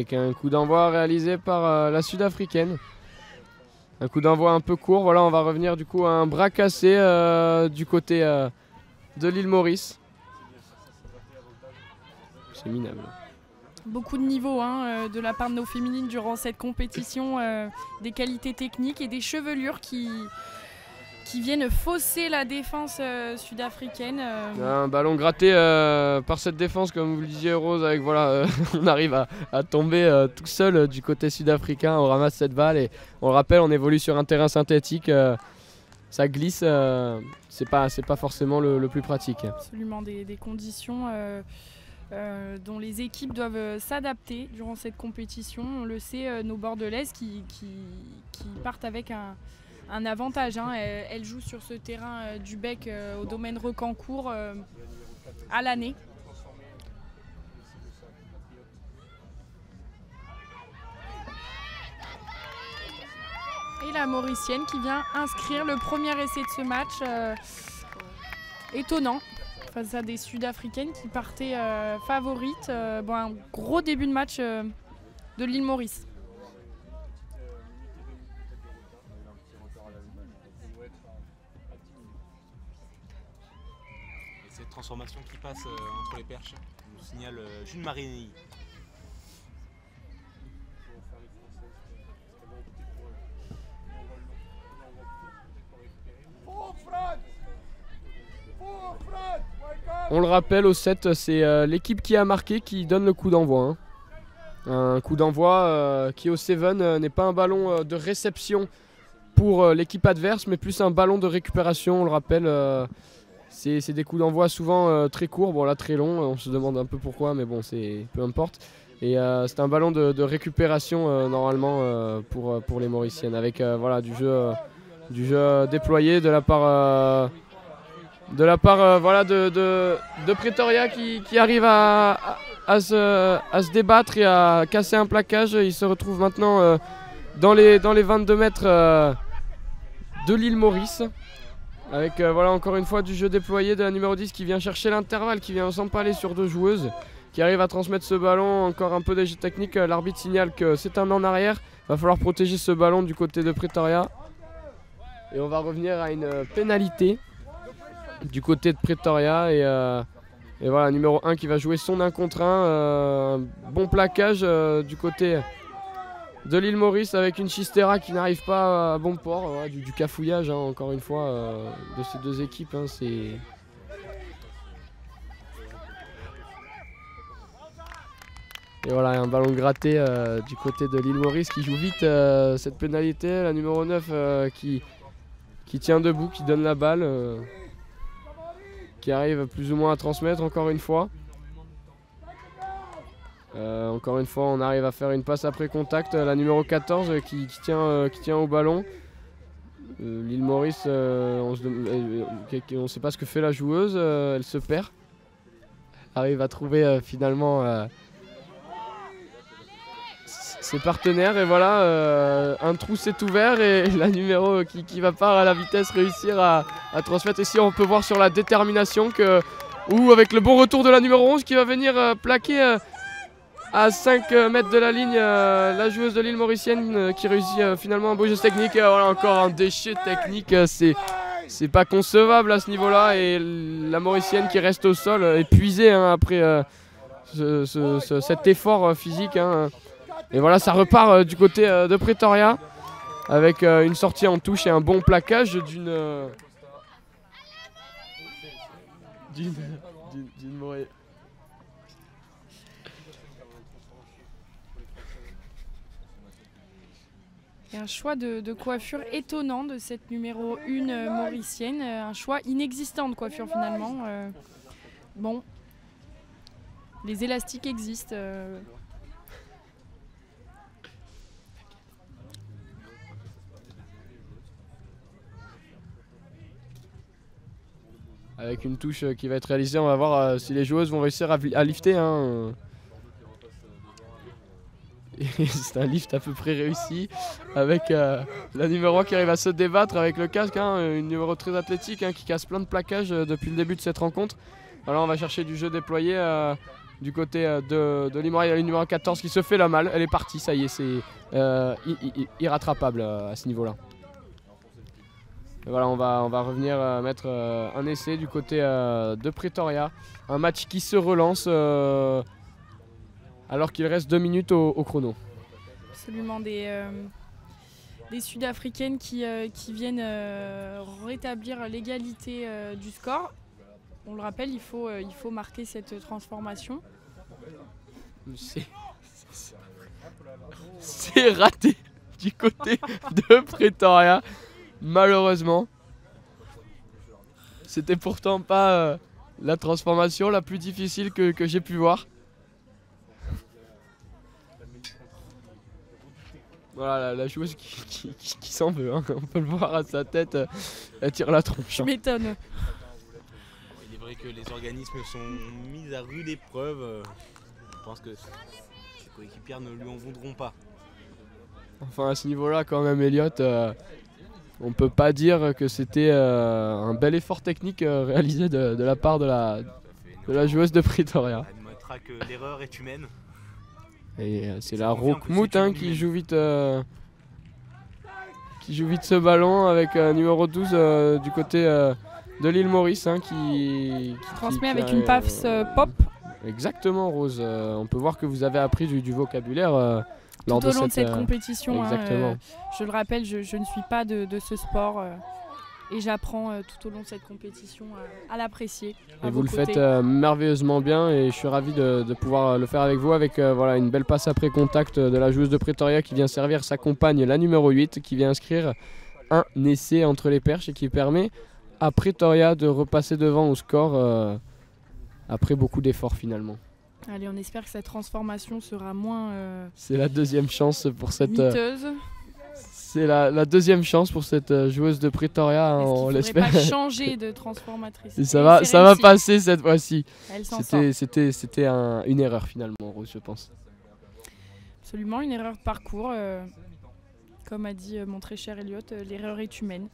avec un coup d'envoi réalisé par la Sud-Africaine. Un coup d'envoi un peu court. Voilà, on va revenir du coup à un bras cassé du côté de l'île Maurice. C'est minable. Beaucoup de niveau de la part de nos féminines durant cette compétition, des qualités techniques et des chevelures qui viennent fausser la défense sud-africaine. Un ballon gratté par cette défense, comme vous le disiez Rose, avec voilà, on arrive à tomber tout seul du côté sud-africain, on ramasse cette balle et on le rappelle, on évolue sur un terrain synthétique, ça glisse, c'est pas forcément le plus pratique. Absolument, des conditions dont les équipes doivent s'adapter durant cette compétition. On le sait, nos bordelaises qui partent avec un avantage. Elles jouent sur ce terrain du Bec au domaine Recancourt à l'année. Et la Mauricienne qui vient inscrire le premier essai de ce match. Étonnant face à des Sud-Africaines qui partaient favorites. Un gros début de match de l'île Maurice. Cette transformation qui passe entre les perches, nous signale Jules Marini. On le rappelle, au 7, c'est l'équipe qui a marqué qui donne le coup d'envoi. Un coup d'envoi qui au 7 n'est pas un ballon de réception pour l'équipe adverse, mais plus un ballon de récupération, on le rappelle. C'est des coups d'envoi souvent très courts, bon là très longs, on se demande un peu pourquoi, mais bon, peu importe. Et c'est un ballon de récupération normalement pour les Mauriciennes, avec voilà, du jeu déployé de la part voilà, de Pretoria qui arrive à se débattre et à casser un plaquage. Il se retrouve maintenant dans les 22 mètres de l'île Maurice. Avec voilà, encore une fois du jeu déployé de la numéro 10 qui vient chercher l'intervalle, qui vient s'empaler sur deux joueuses, qui arrive à transmettre ce ballon. Encore un peu de jeu technique, l'arbitre signale que c'est un en arrière. Il va falloir protéger ce ballon du côté de Pretoria. Et on va revenir à une pénalité du côté de Pretoria et voilà, numéro 1 qui va jouer son 1 contre 1. Bon plaquage du côté de l'île Maurice avec une Chistera qui n'arrive pas à bon port. Ouais, du cafouillage encore une fois de ces deux équipes. Et voilà, un ballon gratté du côté de l'île Maurice qui joue vite cette pénalité. La numéro 9 qui tient debout, qui donne la balle. Qui arrive plus ou moins à transmettre encore une fois. Encore une fois, on arrive à faire une passe après contact. La numéro 14 qui tient au ballon. L'île Maurice, on ne sait pas ce que fait la joueuse. Elle se perd. Elle arrive à trouver finalement ses partenaires. Et voilà, un trou s'est ouvert et la numéro qui va pas à la vitesse réussir à transmettre. Ici, on peut voir sur la détermination ou avec le bon retour de la numéro 11 qui va venir plaquer à 5 mètres de la ligne la joueuse de l'île Mauricienne qui réussit finalement un beau geste technique. Et voilà, encore un déchet technique, c'est pas concevable à ce niveau là, et la Mauricienne qui reste au sol épuisée après cet effort physique. Et voilà, ça repart du côté de Pretoria avec une sortie en touche et un bon plaquage d'une Mauricienne. Et un choix de coiffure étonnant de cette numéro 1 mauricienne, un choix inexistant de coiffure finalement. Bon, les élastiques existent. Avec une touche qui va être réalisée, on va voir si les joueuses vont réussir à lifter. C'est un lift à peu près réussi avec la numéro 1 qui arrive à se débattre avec le casque, une numéro très athlétique qui casse plein de plaquages depuis le début de cette rencontre. Alors on va chercher du jeu déployé du côté de Limoreille, la numéro 14 qui se fait la malle. Elle est partie, ça y est, c'est irrattrapable à ce niveau-là. Et voilà, on va revenir mettre un essai du côté de Pretoria. Un match qui se relance alors qu'il reste 2 minutes au chrono. Absolument, des Sud-Africaines qui viennent rétablir l'égalité du score. On le rappelle, il faut marquer cette transformation. C'est raté du côté de Pretoria, malheureusement. C'était pourtant pas la transformation la plus difficile que j'ai pu voir. Voilà, la joueuse qui s'en veut, hein. On peut le voir à sa tête, elle tire la tronche. Je m'étonne. Il est vrai que les organismes sont mis à rude épreuve. Je pense que ses coéquipières ne lui en voudront pas. Enfin, à ce niveau-là, quand même, Elliot, on peut pas dire que c'était un bel effort technique réalisé de la part de la joueuse de Pretoria. Elle montrera que l'erreur est humaine. Et c'est la Rockmout qui joue vite ce ballon avec numéro 12 du côté de l'île Maurice qui transmet avec une passe pop. Exactement, Rose. On peut voir que vous avez appris du vocabulaire lors tout au long de cette compétition. Exactement. Je le rappelle, je ne suis pas de ce sport et j'apprends tout au long de cette compétition à l'apprécier. Et vous le faites merveilleusement bien et je suis ravi de pouvoir le faire avec vous avec voilà, une belle passe après contact de la joueuse de Pretoria qui vient servir sa compagne, la numéro 8, qui vient inscrire un essai entre les perches et qui permet à Pretoria de repasser devant au score après beaucoup d'efforts finalement. Allez, on espère que cette transformation sera moins c'est la deuxième chance pour cette miteuse. C'est la deuxième chance pour cette joueuse de Pretoria, on l'espère. Il ne faudrait pas changer de transformatrice. Et ça va passer cette fois-ci. C'était une erreur finalement, Rose, je pense. Absolument, une erreur de parcours. Comme a dit mon très cher Elliot, l'erreur est humaine.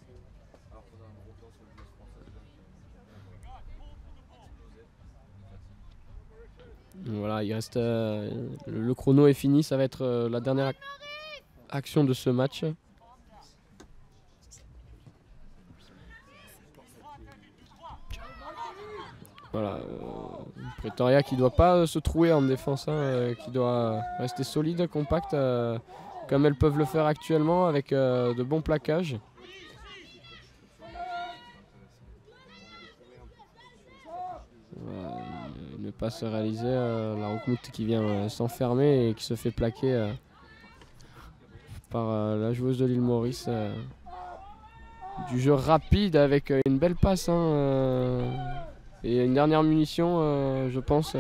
Voilà, il reste le chrono est fini, ça va être la dernière action de ce match. Voilà, Pretoria qui doit pas se trouer en défense, qui doit rester solide, compact, comme elles peuvent le faire actuellement avec de bons plaquages. Voilà, ne pas se réaliser, la Rockmout qui vient s'enfermer et qui se fait plaquer par la joueuse de l'île Maurice. Du jeu rapide avec une belle passe et une dernière munition, je pense.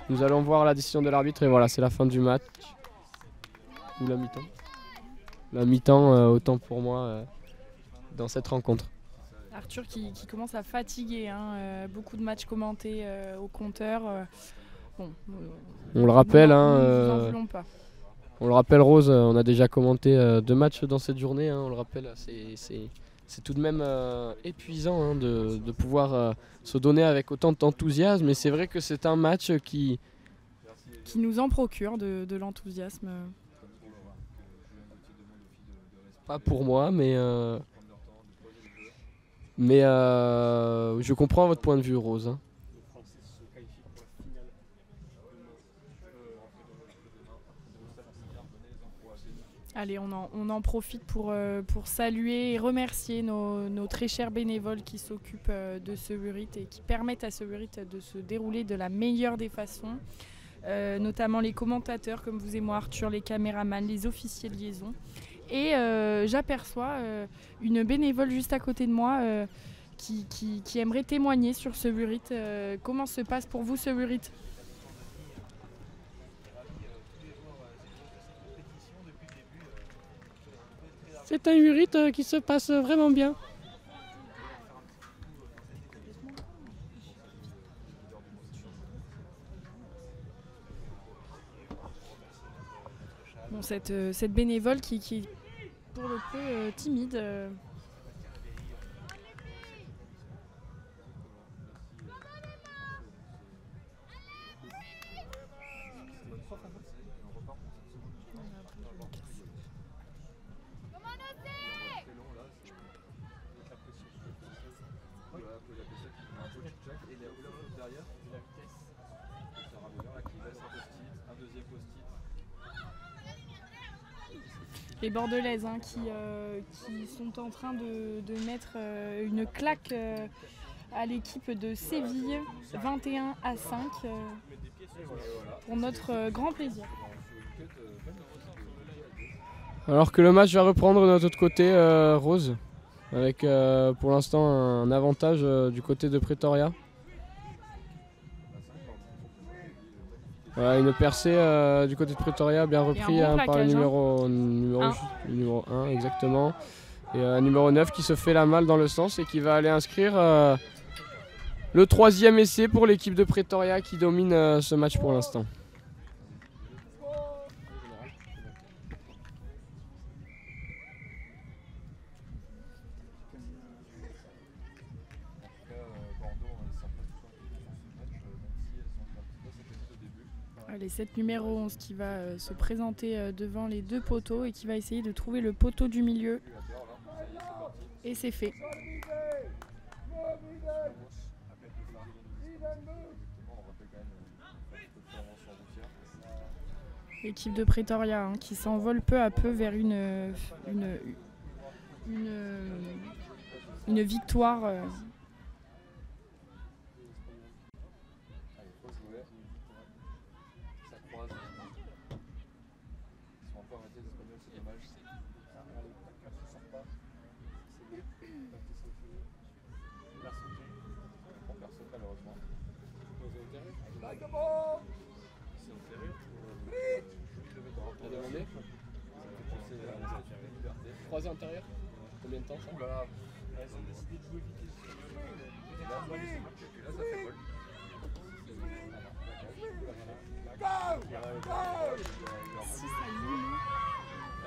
Nous allons voir la décision de l'arbitre et voilà, c'est la fin du match. Ou la mi-temps. La mi-temps, autant pour moi, dans cette rencontre. Arthur qui commence à fatiguer, beaucoup de matchs commentés au compteur. On le rappelle, on le rappelle, Rose, on a déjà commenté 2 matchs dans cette journée. On le rappelle, c'est tout de même épuisant de pouvoir se donner avec autant d'enthousiasme. Et c'est vrai que c'est un match qui nous en procure de l'enthousiasme. Pas pour moi, mais je comprends votre point de vue, Rose. Allez, on en profite pour saluer et remercier nos très chers bénévoles qui s'occupent de ce Wurit et qui permettent à ce Wurit de se dérouler de la meilleure des façons, notamment les commentateurs comme vous et moi, Arthur, les caméramans, les officiers de liaison. Et j'aperçois une bénévole juste à côté de moi qui aimerait témoigner sur ce Wurit. Comment se passe pour vous ce Wurit ? C'est un Wurit qui se passe vraiment bien. Bon, cette bénévole qui pour le peu timide. les Bordelaises hein, qui sont en train de mettre une claque à l'équipe de Séville, 21-5, pour notre grand plaisir. Alors que le match va reprendre de notre autre côté, Rose, avec pour l'instant un avantage du côté de Pretoria. Voilà, une percée du côté de Pretoria, bien repris bon par le numéro 1 exactement. Et numéro 9 qui se fait la malle dans le sens et qui va aller inscrire le 3e essai pour l'équipe de Pretoria qui domine ce match pour l'instant. Les 7 numéro 11 qui va se présenter devant les 2 poteaux et qui va essayer de trouver le poteau du milieu. Et c'est fait. L'équipe de Pretoria hein, qui s'envole peu à peu vers une victoire. Croisé intérieur. Combien de temps ça? Elles ont décidé de jouer vite.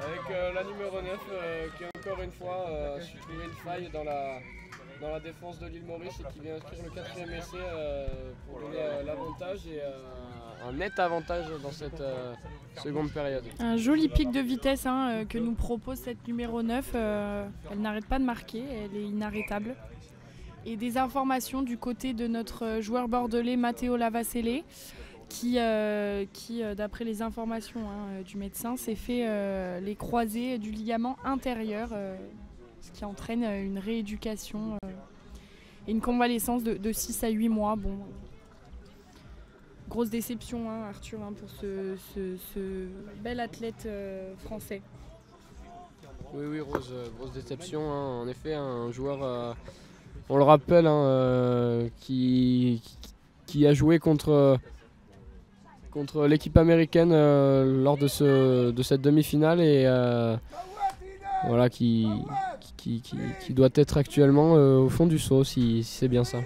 Avec la numéro 9 qui encore une fois su trouver une faille dans la défense de l'île Maurice et qui vient inscrire le 4e essai pour donner l'avantage et un net avantage dans cette seconde période. Un joli pic de vitesse hein, que nous propose cette numéro 9. Elle n'arrête pas de marquer, elle est inarrêtable. Et des informations du côté de notre joueur bordelais Matteo Lavacelle qui d'après les informations hein, du médecin, s'est fait les croisés du ligament intérieur, ce qui entraîne une rééducation et une convalescence de 6 à 8 mois. Bon, grosse déception hein, Arthur hein, pour ce bel athlète français. Oui Rose, grosse déception hein. En effet un joueur, on le rappelle hein, qui a joué contre l'équipe américaine lors de cette demi-finale et voilà, qui doit être actuellement au fond du seau si c'est bien ça.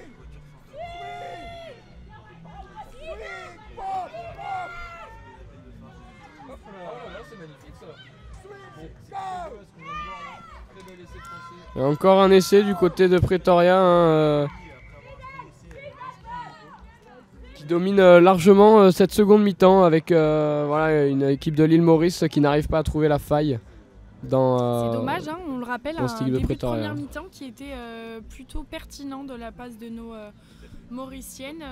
Et encore un essai du côté de Pretoria hein, qui domine largement cette seconde mi-temps avec voilà, une équipe de l'île Maurice qui n'arrive pas à trouver la faille. C'est dommage, hein, on le rappelle, un début de première mi-temps qui était plutôt pertinent de la passe de nos Mauriciennes,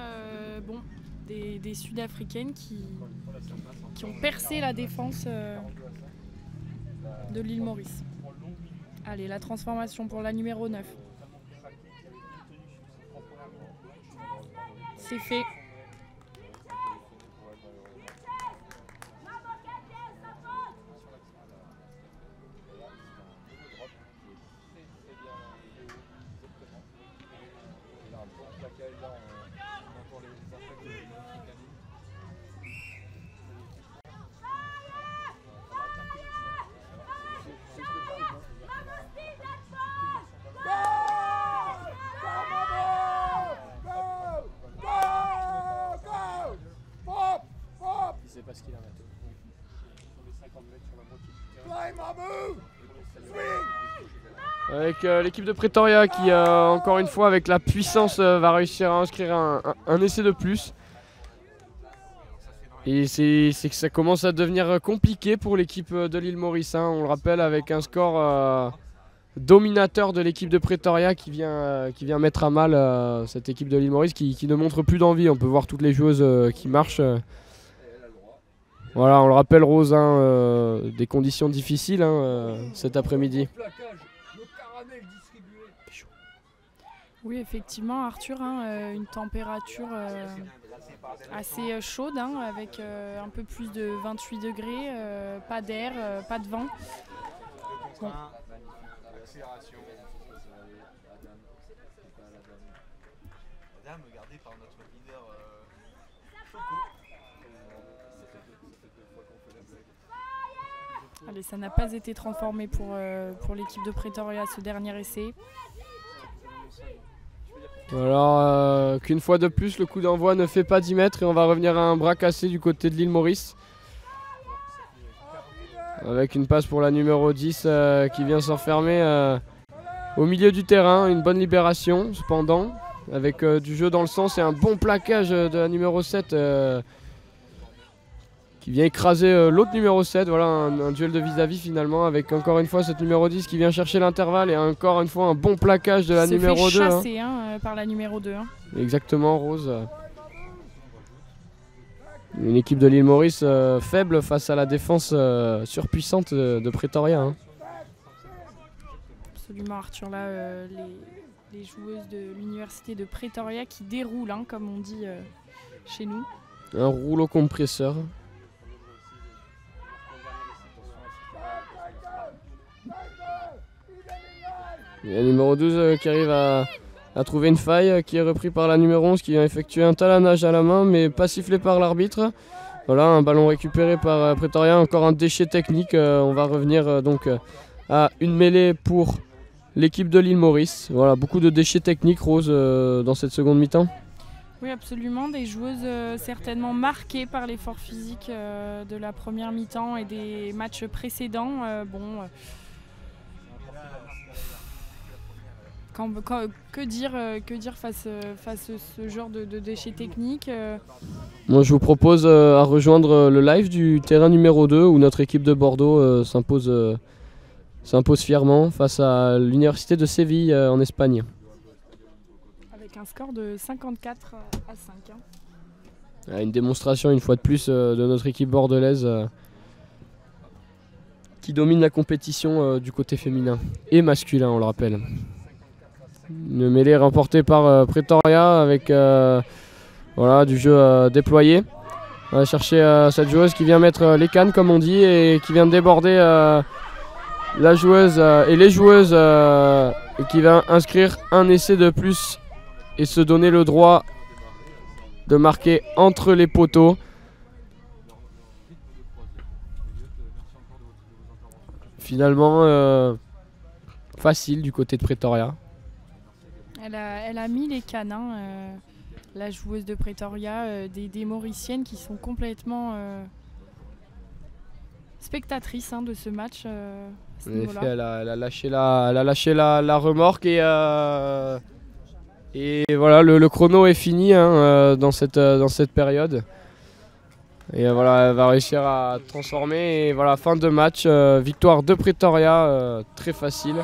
bon, des Sud-Africaines qui ont percé la défense de l'île Maurice. Allez, la transformation pour la numéro 9. C'est fait. Avec l'équipe de Pretoria qui, encore une fois, avec la puissance, va réussir à inscrire un essai de plus. Et c'est que ça commence à devenir compliqué pour l'équipe de l'île Maurice. Hein. On le rappelle, avec un score dominateur de l'équipe de Pretoria qui vient mettre à mal cette équipe de l'île Maurice qui ne montre plus d'envie. On peut voir toutes les joueuses qui marchent. Voilà, on le rappelle Rose, hein, des conditions difficiles cet après-midi. Oui, effectivement, Arthur, une température assez chaude, avec un peu plus de 28 degrés, pas d'air, pas de vent. Bon. Gardée par notre leader Allez, ça n'a pas été transformé pour l'équipe de Pretoria, ce dernier essai. Alors qu'une fois de plus, le coup d'envoi ne fait pas 10 mètres et on va revenir à un bras cassé du côté de l'île Maurice. Avec une passe pour la numéro 10 qui vient s'enfermer au milieu du terrain. Une bonne libération cependant, avec du jeu dans le sens et un bon plaquage de la numéro 7 qui vient écraser l'autre numéro 7. Voilà un duel de vis-à-vis finalement, avec encore une fois cette numéro 10 qui vient chercher l'intervalle et encore une fois un bon plaquage de la numéro 2. Se fait chasser par la numéro 2. Exactement, Rose. Une équipe de l'île Maurice faible face à la défense surpuissante de Pretoria. Absolument, Arthur, là, les joueuses de l'université de Pretoria qui déroulent, comme on dit chez nous. Un rouleau compresseur. Il y a le numéro 12 qui arrive à trouver une faille, qui est repris par la numéro 11 qui vient effectuer un talonnage à la main mais pas sifflé par l'arbitre. Voilà, un ballon récupéré par Pretoria, encore un déchet technique. On va revenir donc à une mêlée pour l'équipe de l'île Maurice. Voilà, beaucoup de déchets techniques, Rose, dans cette seconde mi-temps. Oui, absolument, des joueuses certainement marquées par l'effort physique de la première mi-temps et des matchs précédents. Que dire face à ce genre de déchets techniques Moi je vous propose à rejoindre le live du terrain numéro 2 où notre équipe de Bordeaux s'impose fièrement face à l'université de Séville en Espagne. Avec un score de 54 à 5. Une démonstration une fois de plus de notre équipe bordelaise qui domine la compétition du côté féminin et masculin, on le rappelle. Une mêlée remportée par Pretoria avec du jeu déployé. On va chercher cette joueuse qui vient mettre les cannes comme on dit et qui vient déborder la joueuse et les joueuses et qui va inscrire un essai de plus et se donner le droit de marquer entre les poteaux. Finalement facile du côté de Pretoria. Elle a mis les cannes, la joueuse de Pretoria, des Mauriciennes qui sont complètement spectatrices de ce match. En effet, elle a lâché la remorque et voilà, le chrono est fini dans cette période. Et voilà, elle va réussir à transformer. Et voilà, fin de match, victoire de Pretoria, très facile.